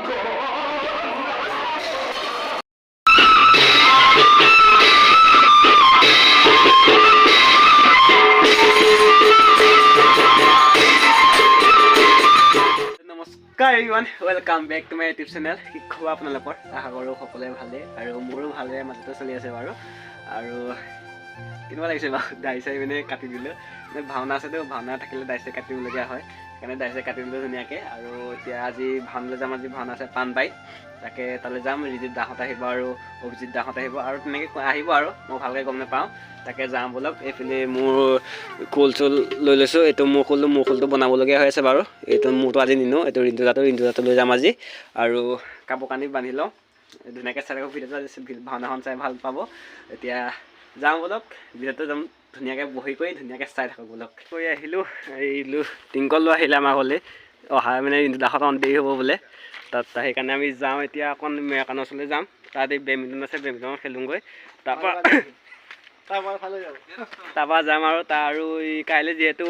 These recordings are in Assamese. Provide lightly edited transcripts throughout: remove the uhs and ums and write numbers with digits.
নমস্কাৰ everyone, welcome back to my YouTube channel. কি খবৰ আপোনালোকৰ? আশা কৰোঁ সকলোৱে ভালেই আৰু মোৰো ভালদৰে মাজতে চলি আছে বাৰু। আৰু কেনেকুৱা লাগিছে বাৰু দাড়ি চাৰি মানে কাটি দিলোঁ। মানে ভাওনা আছেতো, ভাওনা থাকিলে দাড়ি চাৰি কাটিবলগীয়া হয়, সেইকাৰণে দাড়ি চাৰি কাটি দিলোঁ ধুনীয়াকৈ। আৰু এতিয়া আজি ভাওনালৈ যাম, আজি ভাওনা আছে পাণবাৰীত, তাকে তালৈ যাম। ৰিজিত দাহঁত আহিব আৰু অভিজিত দাহঁত আহিব আৰু তেনেকৈ আহিব আৰু মই ভালকৈ গম নাপাওঁ, তাকে যাওঁ ব'লক। এইফালে মোৰ খোল চোল লৈ লৈছোঁ, এইটো মোৰ খোলটো বনাবলগীয়া হৈ আছে বাৰু। এইটো মোৰটো আজি নিনো, এইটো ৰিন্তু জাটো লৈ যাম আজি। আৰু কাপোৰ কানি বান্ধি লওঁ, ধুনীয়াকৈ চাই থাকক ভিডিঅ'টো, আজি ভাওনাখন চাই ভাল পাব। এতিয়া যাওঁ ব'লক, ভিডিঅ'টো যাম ধুনীয়াকৈ বহি কৰি ধুনীয়াকৈ চাই থাকক ব'লক। কৰি আহিলোঁ, এইলো টিংকল লৈ আহিলে আমাৰ ঘৰলৈ, অহা মানে ৰিন্তু দাহঁত দেৰি হ'ব বোলে তাত, সেইকাৰণে আমি যাওঁ এতিয়া অকণ মেৰকানৰ ওচৰলৈ যাম। তাত এই বেডমিণ্টন আছে, বেডমিণ্টন খেলোঁগৈ। তাৰপৰা যাম আৰু আৰু এই কাইলৈ যিহেতু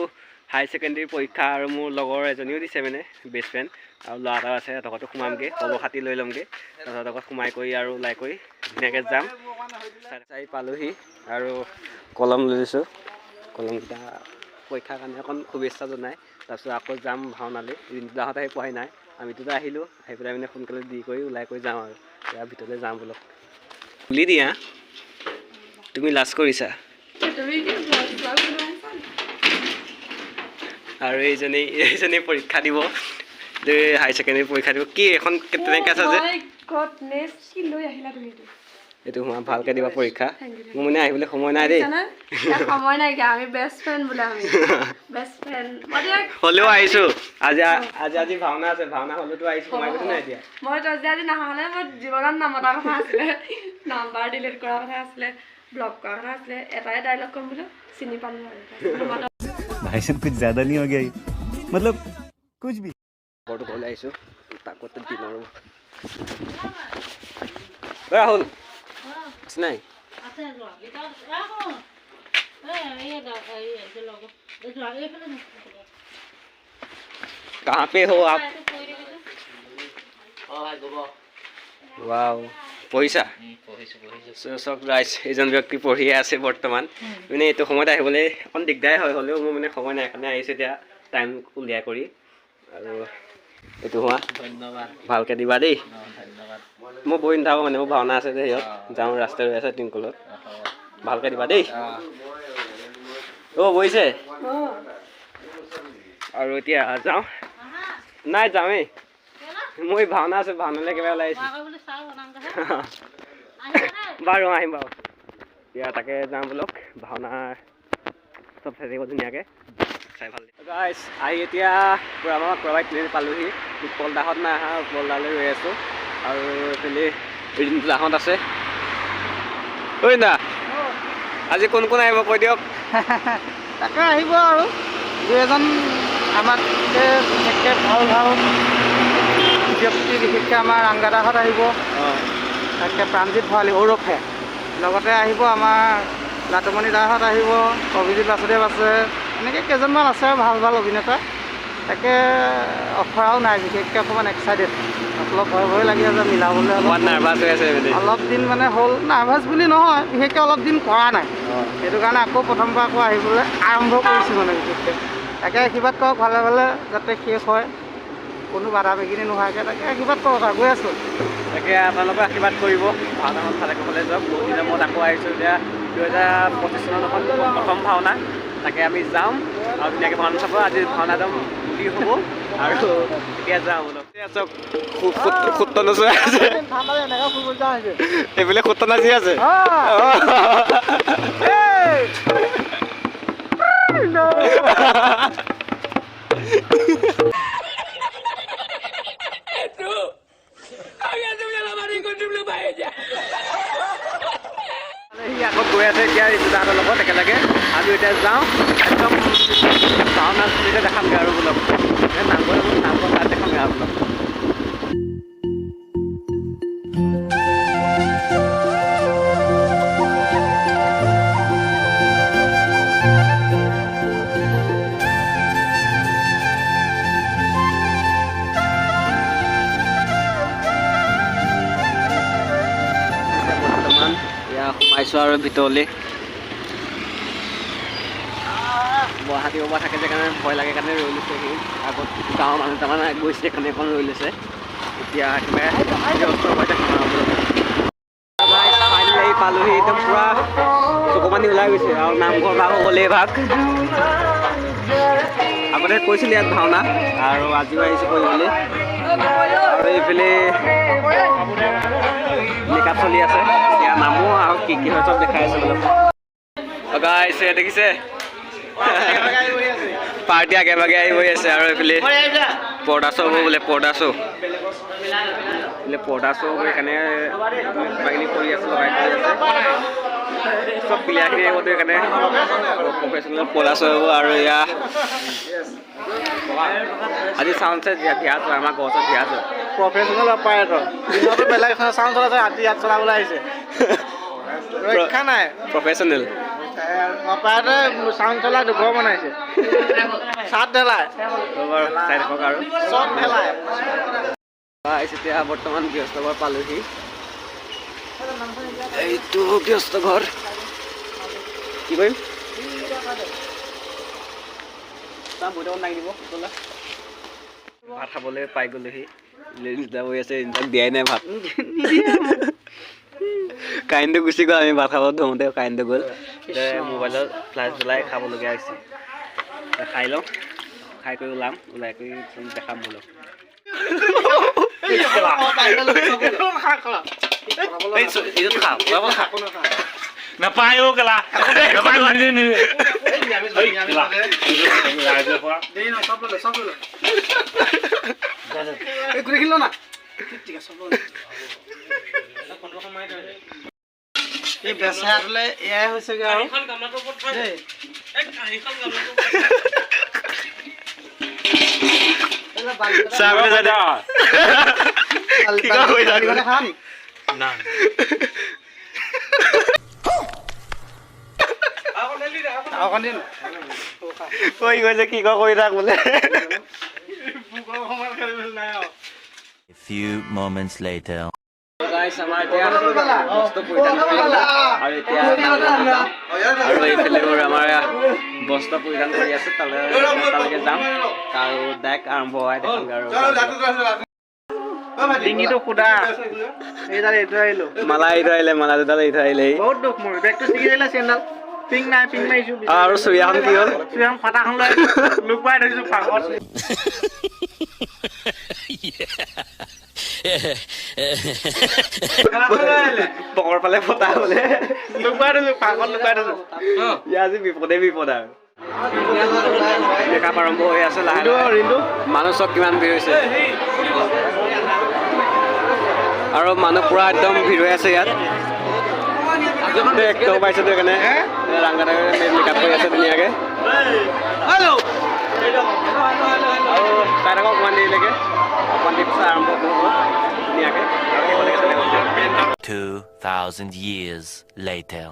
হাই ছেকেণ্ডেৰী পৰীক্ষা, আৰু মোৰ লগৰ এজনীও দিছে মানে বেষ্ট ফ্ৰেণ্ড, আৰু ল'ৰা এটাও আছে, সিহঁতকতো সোমামগৈ, খবৰ খাতি লৈ ল'মগৈ। সিহঁতক সোমাই কৰি আৰু ওলাই কৰি ধুনীয়াকৈ যাম। চাই পালোহি আৰু কলম লৈ লৈছোঁ, কলমকেইটা পৰীক্ষাৰ কাৰণে অকণ শুভেচ্ছা জনাই। তাৰপিছত আকৌ যাম ভাওনালৈ। ৰিন্তু দাহঁত আহি পোৱাহি নাই, আমিতো আহিলোঁ, আহি পেলাই মানে সোনকালে দি কৰি ওলাই কৰি যাওঁ আৰু ইয়াৰ ভিতৰলৈ যাওঁ ব'লক। খুলি দিয়া, তুমি লাজ কৰিছা। আৰু এইজনী পৰীক্ষা দিব, হাই ছেকেণ্ডেৰী পৰীক্ষা দিব। কি এখন তেনেকৈ আছে যে এইটো হোৱা ভালকৈ দিবা পৰীক্ষা। মোৰ মানে আহিবলৈ সময় নাই দেই, সময় নাইকিয়া, আমি বেষ্ট ফ্ৰেণ্ড বোলে, আমি বেষ্ট ফ্ৰেণ্ড। হ'লেও আহিছোঁ আজি ভাওনা আছে, ভাওনা হ'লেতো আহিছোঁ, সোমাই গৈছোঁ নাই এতিয়া। মই আজি নহা হ'লে মই জীৱনত নামতা কথা আছিলে, নাম্বাৰ ডিলিট কৰা কথা আছিলে, ব্লক কৰা কথা আছিলে, এটাই ডাইলগ ক'ম বোলো, চিনি পাম নোৱাৰে। भाई साहब कुछ ज्यादा नहीं हो गया ये? मतलब कुछ भी। ঘৰটো ঘৰলৈ আহিছোঁ, তাকো দিম আৰু ৰাহুল আছে নাই? कहाँ पे हो आप? वाव, পঢ়িছা? চক ৰাইজ, এজন ব্যক্তি পঢ়িয়ে আছে বৰ্তমান। মানে এইটো সময়ত আহিবলৈ অকণ দিগদাৰ হয়, হ'লেও মোৰ মানে সময় নাই, কাৰণে আহিছোঁ এতিয়া টাইম উলিয়াই কৰি। আৰু এইটো হোৱা ধন্যবাদ, ভালকৈ দিবা দেই। মই বহি নাথাকোঁ মানে, মোৰ ভাওনা আছে যে, সিহঁত যাওঁ, ৰাস্তাত ৰৈ আছে টিংকলত, ভালকৈ দিবা দেই। অ' বহিছে আৰু এতিয়া যাওঁ, নাই যাওঁৱেই, মই ভাওনা আছে, ভাওনালৈ একেবাৰে ওলাই আহিছোঁ। বাৰু আহিম বাৰু, এতিয়া তাকে যাওঁ ব'লক। ভাওনা চব চাই থাকিব ধুনীয়াকৈ, চাই ভাল লাগে গাইছ। আহি এতিয়া পূৰা ক্লিনিক পালোঁহি। উৎপল দাহঁত নাই অহা, উৎপল দালৈ ৰৈ আছোঁ। আৰু এইফালে ৰিন্তু দাহঁত আছে। ঐ দা, আজি কোন কোন আহিব কৈ দিয়ক। তাকে আহিব আৰু দুই এজন আমাক বিশেষকৈ ভাল ব্যক্তি, বিশেষকৈ আমাৰ ৰাংগাদাহঁত আহিব, তাকে প্ৰাণজিৎ ভৰালী ঔৰফে, লগতে আহিব আমাৰ লাটুমণি দাহঁত আহিব, অভিজিত বাসুদেৱ আছে, এনেকৈ কেইজনমান আছে আৰু ভাল অভিনেতা। তাকে অখৰাও নাই, বিশেষকৈ অকণমান এক্সাইটেড, অলপ ভয় লাগি আছে, মিলাবলৈ অলপ নাৰ্ভাছ হৈ আছে। অলপ দিন মানে হ'ল, নাৰ্ভাছ বুলি নহয়, বিশেষকৈ অলপ দিন কৰা নাই, সেইটো কাৰণে আকৌ প্ৰথমবাৰ আকৌ আহিবলৈ আৰম্ভ কৰিছোঁ মানে বিশেষকৈ। তাকে আশীৰ্বাদ কৰক ভালে ভালে যাতে শেষ হয়, কোনো বাধা বিঘিনি নোহোৱাকৈ, তাকে আশীৰ্বাদ কৰক আৰু গৈ আছোঁ। তাকে আপোনালোকে আশীৰ্বাদ কৰিব, ভাওনাখন ভালে কুশলে যাওক। বহুত দিনৰ মূৰত আকৌ আহিছোঁ, এতিয়া 2025 চনত এখন প্ৰথম ভাওনা, তাকে আমি যাম আৰু ধুনীয়াকৈ ভাওনা চাব। আজি ভাওনা একদম ফুটি হ'ব আৰু এতিয়া যাওঁ বোলো। সূত্ৰ নচোৱাই আছে, এইফালে সূত্ৰ নাচি আছে। সি আকৌ গৈ আছে এতিয়া ৰিন্তু দাহঁতৰ লগত একেলগে। আমি এতিয়া যাওঁ, একদম ভাওনা চলিতে দেখামগৈ আৰু বোলক, নামঘৰ তাত দেখামগৈ আৰু বোলক। আহিছোঁ আৰু ভিতৰলৈ গুৱাহাটীৰ পৰা থাকে যে কাৰণে ভয় লাগে কাৰণে ৰৈ লৈছে সি আগত গাঁৱৰ মানুহ তাৰমানে গৈছে কাৰণে এখন ৰৈ লৈছে এতিয়া ফাইনেলি পালোহি একদম পূৰা চকুপানী ওলাই গৈছে আৰু নামঘৰ ভাগ হ'লেই ভাগ আগতে কৈছিলোঁ ইয়াত ভাওনা আৰু আজিও আহিছোঁ কৰিবলৈ আৰু এইফালে মেকআপ চলি আছে এতিয়া নামো আৰু কি কি হয় চব দেখাই আছে বোলো গাইছে দেখিছে পাৰ্টি আগে ভাগে আহি হৈ আছে আৰু এইফালে পৰ্দা শ্ব' হ'ব বোলে পৰ্দা শ্ব' বোলে পৰ্দা শ্ব' সেইকাৰণে কিবাকিনি কৰি আছে লগাই কৰি আছে চব প্লেয়াৰখিনি আহিবতো সেইকাৰণে প্ৰফেচনেল পৰ্দা শ্ব' হ'ব আৰু এয়া আজি চাউণ্ড চেট ভিয়াজ হয় আমাৰ গছত ভিয়াজ হয় প্ৰফেচনেল অপাৰেটৰ দিনতো বেলেগ চাউণ্ড চলাইছে ৰাতি ইয়াত চলাবলৈ আহিছে ৰক্ষা নাই প্ৰফেচনেল অপাৰেটৰে চাউণ্ড চলাই দুঘৰ বনাইছে চাট ঢেলাই বাৰু চাই থাকক আৰু চব ঢেলাই এতিয়া বৰ্তমান গৃহস্থ ঘৰ পালোহি এইটো গৃহস্থ ঘৰ কি কৰিম ভাত খাবলৈ পাই গ'লোহি হৈ আছে ইনজাক দিয়াই নাই ভাত কাৰেণ্টটো গুচি গ'ল আমি ভাত খাব ধৰোঁতে কাৰেণ্টটো গ'ল মোবাইলত ফ্লাছ জ্বলাই খাবলগীয়া হৈছে খাই লওঁ খাই কৰি ওলাম ওলাই কৰি দেখাম বোলো নাপায় কেলা এই বেচাটোলে এয়াই হৈছেগৈ আৰু কৈ গৈছে কি কৰি থাক বোলে A few moments later. আমাৰ এতিয়া বস্তু পৰিধান আৰু এতিয়া আৰু এইফালে আমাৰ বস্ত্ৰ পৰিধান কৰি আছে তালৈকে যাম আৰু ডাইৰেক্ট আৰম্ভ হয় দেখামগৈ আৰু ডিঙিটো সুধা এইডাল এৰি থৈ আহিলো মালা এৰি থৈ আহিলে মালা দুডাল এৰি থৈ আহিলে বহুত দুখ মোৰ বেগটো ছিগি আহিলে চেণ্ডাল পিং নাই পিং মাৰিছো আৰু চুৰিয়াখন কি হ'ল চুৰিয়াখন ফাটাখন লৈ লুকুৱাই থৈছো ফাঁকত পকৰ পালে ফটা বোলে লুকুৱাই থৈছো ফাঁকত লুকুৱাই থৈছো ইয়াৰ আজি বিপদে বিপদ আৰু মেকআপ আৰম্ভ হৈ আছে লাহে মানুহ চব কিমান ভিৰ হৈছে আৰু মানুহ পুৰা একদম ভিৰ হৈ আছে ইয়াত একদম পাইছে তো সেইকাৰণে ৰাংগাতে মেকআপ কৰি আছে ধুনীয়াকৈ আৰু চাই থাকক অকণমান দেৰিলৈকে অকণমান দেৰি পিছত আৰম্ভ হ'ব ধুনীয়াকৈ 2,000 years later.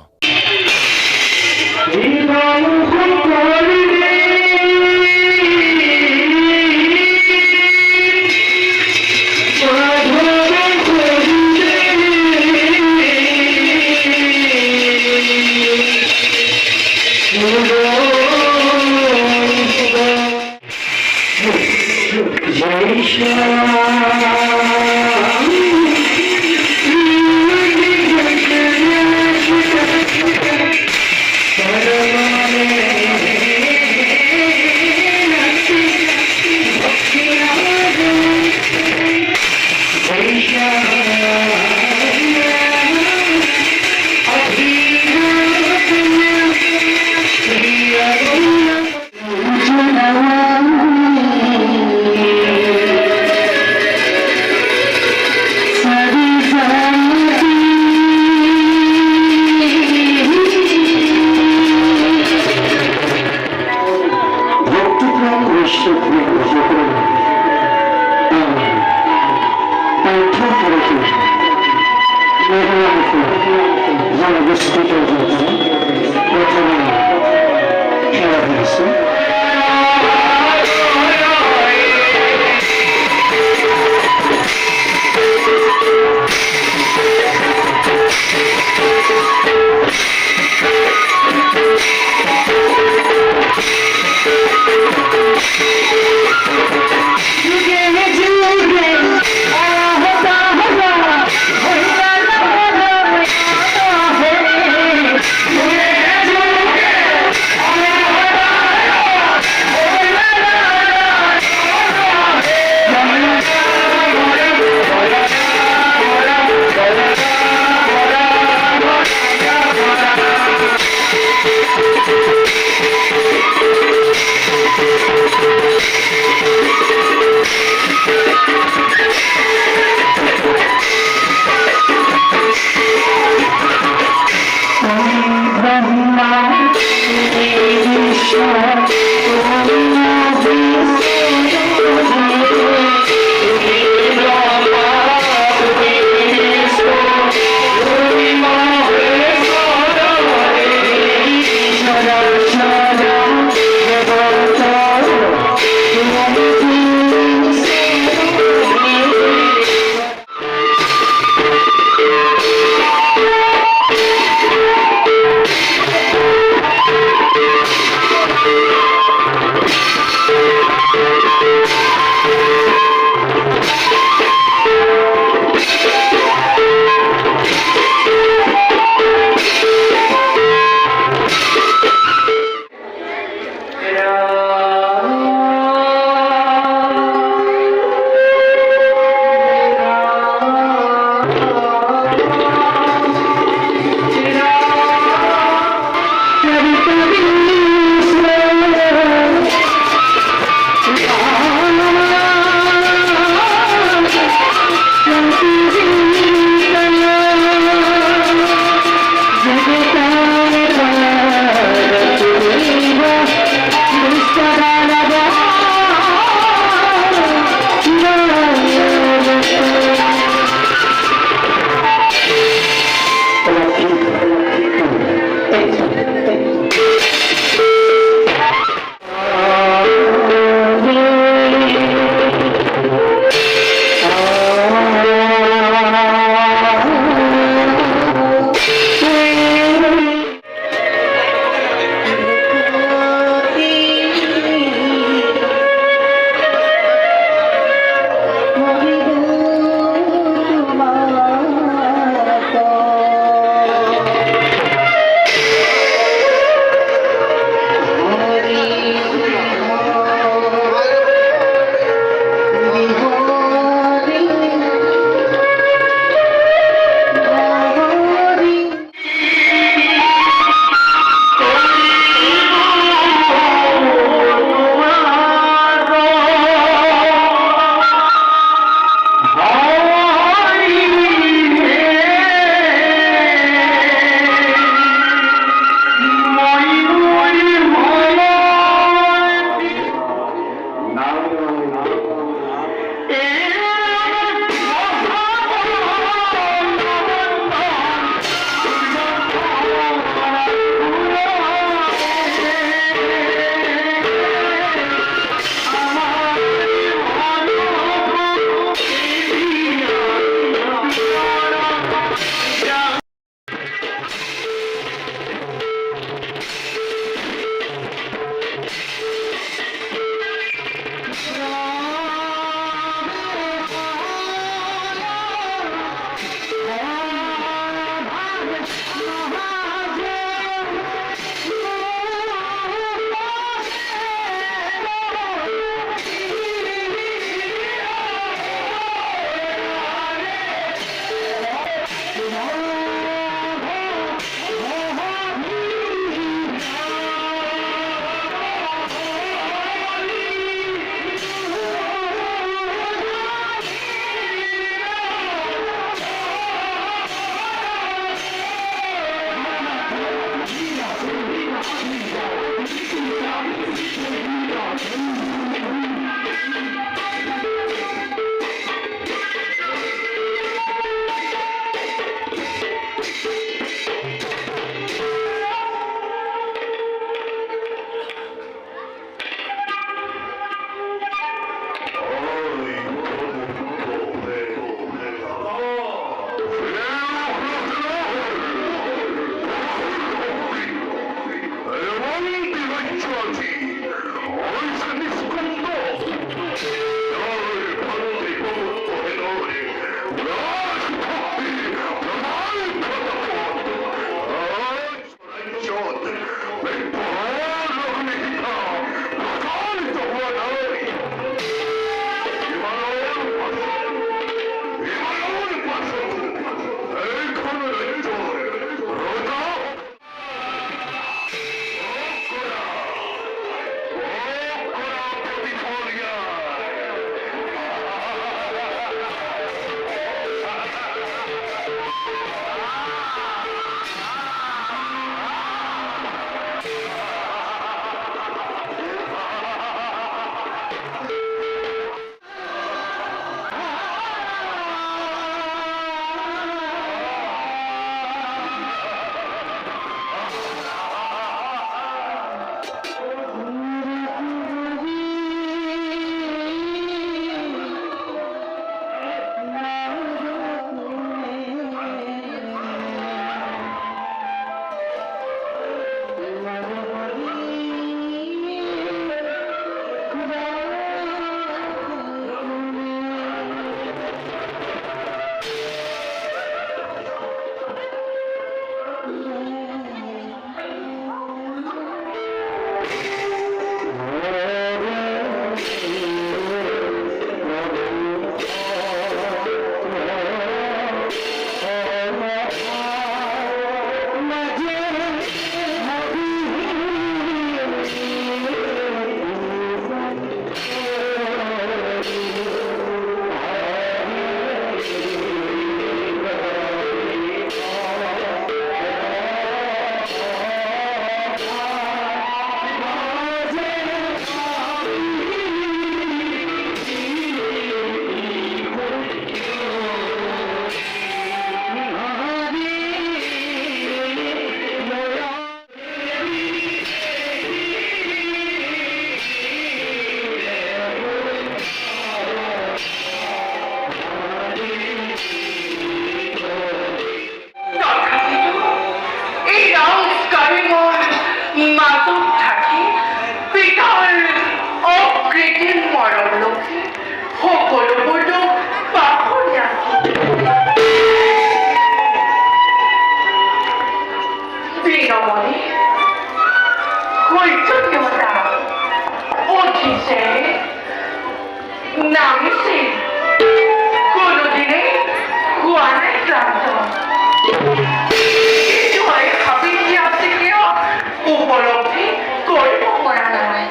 উপলব্ধি কৰিব পৰা নাই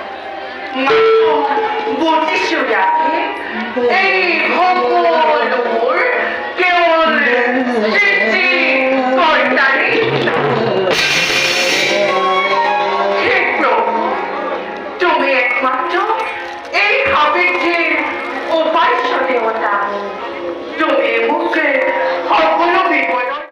মাত্ৰ বুজিছো ইয়াকে এই সকলোবোৰ কেৱল সৃষ্টিকৰ্তাৰে হে প্ৰভু তুমি একমাত্ৰ এই সাবিত্ৰীৰ উপাস্য দেৱতা তুমি মোক সকলো বিপদত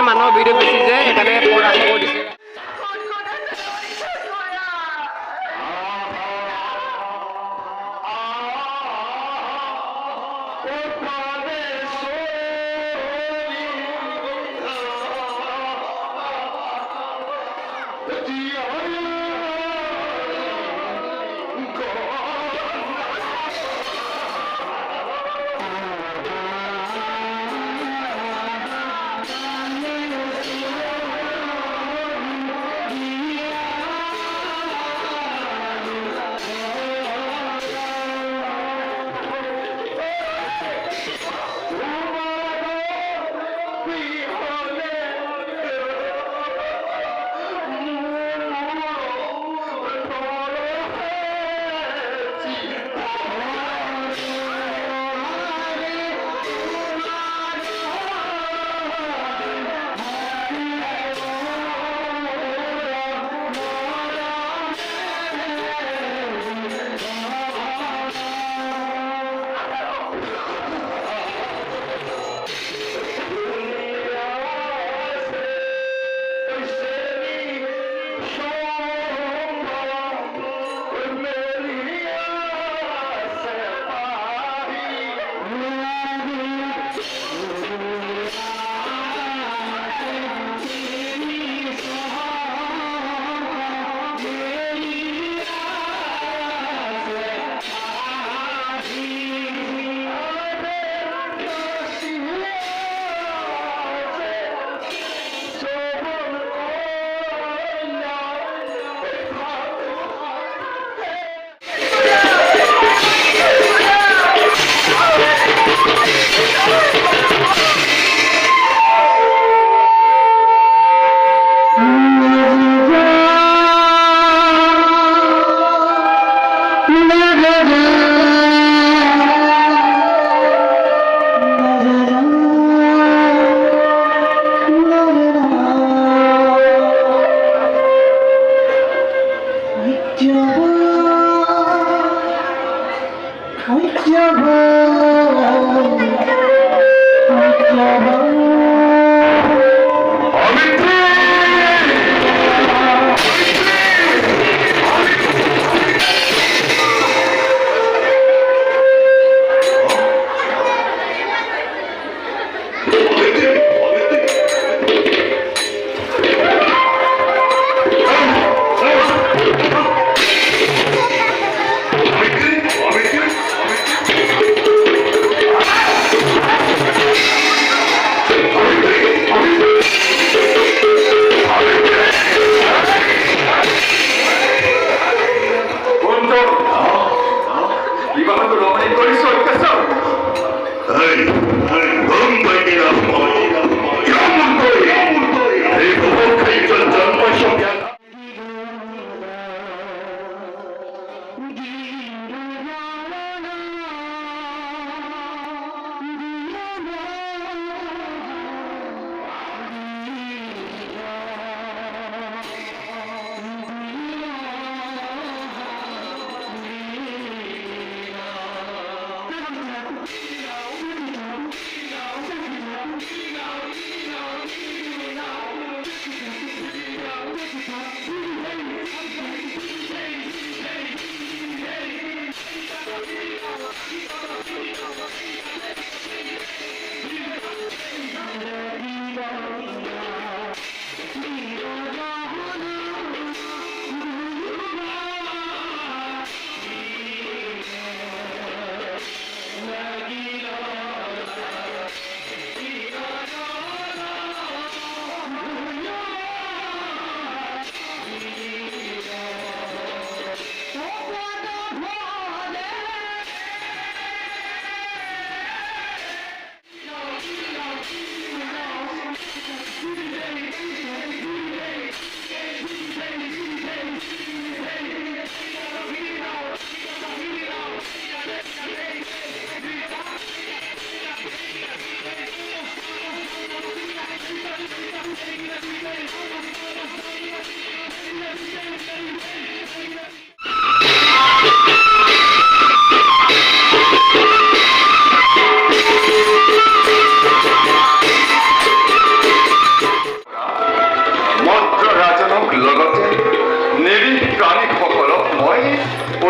মানুহৰ ভিডিঅ' বেছি যে সেইকাৰণে পৰা খবৰ দিছে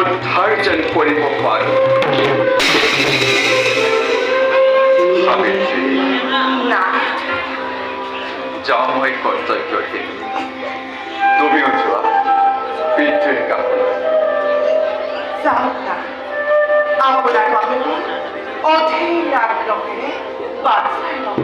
উদ্ধাৰ যেন কৰিব পাৰোঁ। সাবিত্ৰী, যাওঁ মই কৰ্তব্যহীন। তুমিও যোৱা পিতৃৰ কাষলৈ। যাওক না আপোনাৰ বাবে অধীৰ আগ্ৰহেৰে বাট চাই লওঁ।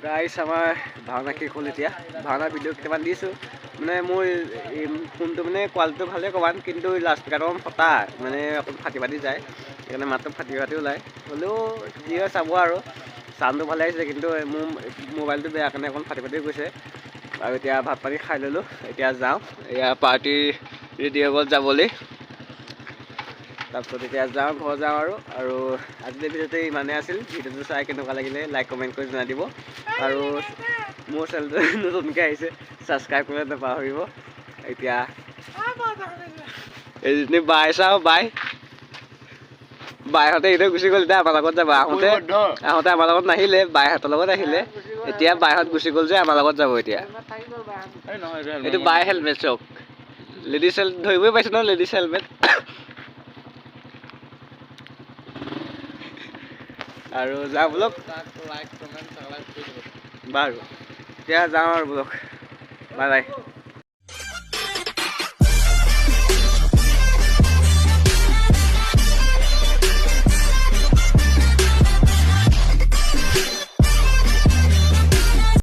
গাইছ আমাৰ ভাওনা শেষ হ'ল এতিয়া ভাওনা ভিডিঅ' কেইটামান দিছোঁ মানে মোৰ ফোনটো মানে কোৱালিটিটো ভালেই অকণমান কিন্তু লাউডস্পীকাৰটো অকণমান ফটা মানে অকণ ফাটি ফাটি যায় সেইকাৰণে মাতটো ফাটি ফাটি ওলায় হ'লেও যি হয় চাব আৰু চাউণ্ডটো ভালে আহিছে কিন্তু মোৰ মোবাইলটো বেয়া কাৰণে অকণ ফাটি ফাটি গৈছে আৰু এতিয়া ভাত পানী খাই ল'লোঁ এতিয়া যাওঁ এয়া পাৰ্টি ৰেডি হৈ গ'ল যাবলৈ তাৰপিছত এতিয়া যাওঁ ঘৰ যাওঁ আৰু আজিৰ ভিডিঅ'টো ইমানেই আছিল ভিডিঅ'টো চাই কেনেকুৱা লাগিলে লাইক কমেণ্ট কৰি জনাই দিব আৰু মোৰ চেনেলটো নতুনকৈ আহিছে ছাবস্ক্ৰাইব কৰিবলৈ নাপাহৰিব এতিয়া এইজনী বাই চাওঁ বাইহঁতে এতিয়া গুচি গ'ল এতিয়া আমাৰ লগত যাব আহোঁতে আমাৰ লগত নাহিলে বাইহঁতৰ লগত আহিলে এতিয়া বাইহঁত গুচি গ'ল যে আমাৰ লগত যাব এতিয়া এইটো বাই হেলমেট চাওক লেডিজ হেলমেট ধৰিবই পাইছে ন লেডিজ হেলমেট আৰু যাওঁ বোলক বাৰু এতিয়া যাওঁ আৰু বোলক বাই বাই